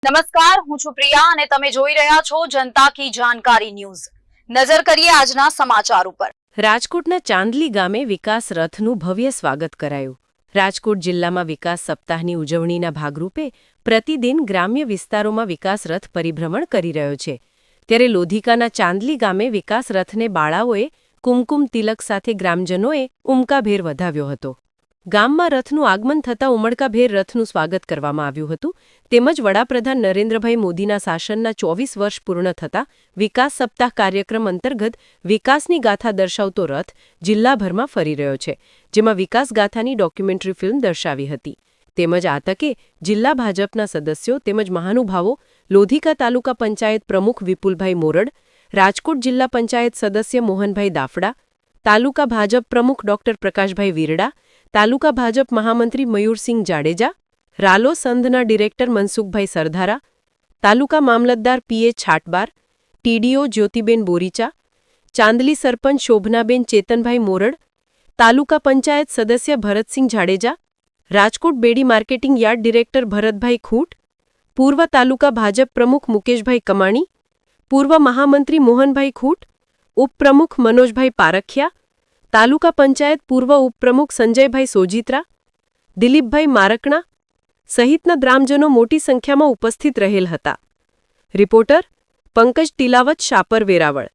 નમસ્કાર, હું છું પ્રિયા અને તમે જોઈ રહ્યા છો જનતા કી જાણકારી ન્યૂઝ। નજર કરીએ આજના સમાચાર ઉપર। રાજકોટના ચાંદલી ગામે વિકાસ રથનું ભવ્ય સ્વાગત કરાયું। રાજકોટ જિલ્લામાં વિકાસ સપ્તાહની ઉજવણીના ભાગરૂપે પ્રતિદિન ગ્રામ્ય વિસ્તારોમાં વિકાસ રથ પરિભ્રમણ કરી રહ્યો છે। ત્યારે લોધિકાના ચાંદલી ગામે વિકાસ રથને બાળાઓએ કુમકુમ તિલક સાથે ગ્રામજનોએ ઉમકાભેર વધાવ્યો હતો। ગામમાં રથનું આગમન થતાં ઉમળકાભેર રથનું સ્વાગત કરવામાં આવ્યું હતું। તેમજ વડાપ્રધાન નરેન્દ્રભાઈ મોદીના શાસનના 24 વર્ષ પૂર્ણ થતાં વિકાસ સપ્તાહ કાર્યક્રમ અંતર્ગત વિકાસની ગાથા દર્શાવતો રથ જિલ્લાભરમાં ફરી રહ્યો છે, જેમાં વિકાસ ગાથાની ડોક્યુમેન્ટરી ફિલ્મ દર્શાવી હતી। તેમજ આ તકે જિલ્લા ભાજપના સદસ્યો તેમજ મહાનુભાવો, લોધિકા તાલુકા પંચાયત પ્રમુખ વિપુલભાઈ મોરડ, રાજકોટ જિલ્લા પંચાયત સદસ્ય મોહનભાઈ દાફડા, તાલુકા ભાજપ પ્રમુખ ડોક્ટર પ્રકાશભાઈ વીરડા, તાલુકા ભાજપ મહામંત્રી મયુરસિંહ જાડેજા, રાલો સંઘના ડિરેક્ટર મનસુખભાઈ સરધારા, તાલુકા મામલતદાર પીએ છાટબાર, ટીડીઓ જ્યોતિબેન બોરીચા, ચાંદલી સરપંચ શોભનાબેન ચેતનભાઈ મોરડ, તાલુકા પંચાયત સદસ્ય Bharatsinh Jadeja, Rajkot Bedi marketing yard director Bharatbhai Khunt, પૂર્વ તાલુકા ભાજપ પ્રમુખ મુકેશભાઈ કમાણી, પૂર્વ મહામંત્રી મોહનભાઈ ખૂંટ, ઉપપ્રમુખ મનોજભાઈ પારખિયા, તાલુકા પંચાયત પૂર્વ ઉપપ્રમુખ સંજયભાઈ સોજીત્રા, દિલીપભાઈ મારકણા સહિતના ગ્રામજનો મોટી સંખ્યામાં ઉપસ્થિત રહેલ હતા। રિપોર્ટર પંકજ તિલાવત, શાપર, વેરાવળ।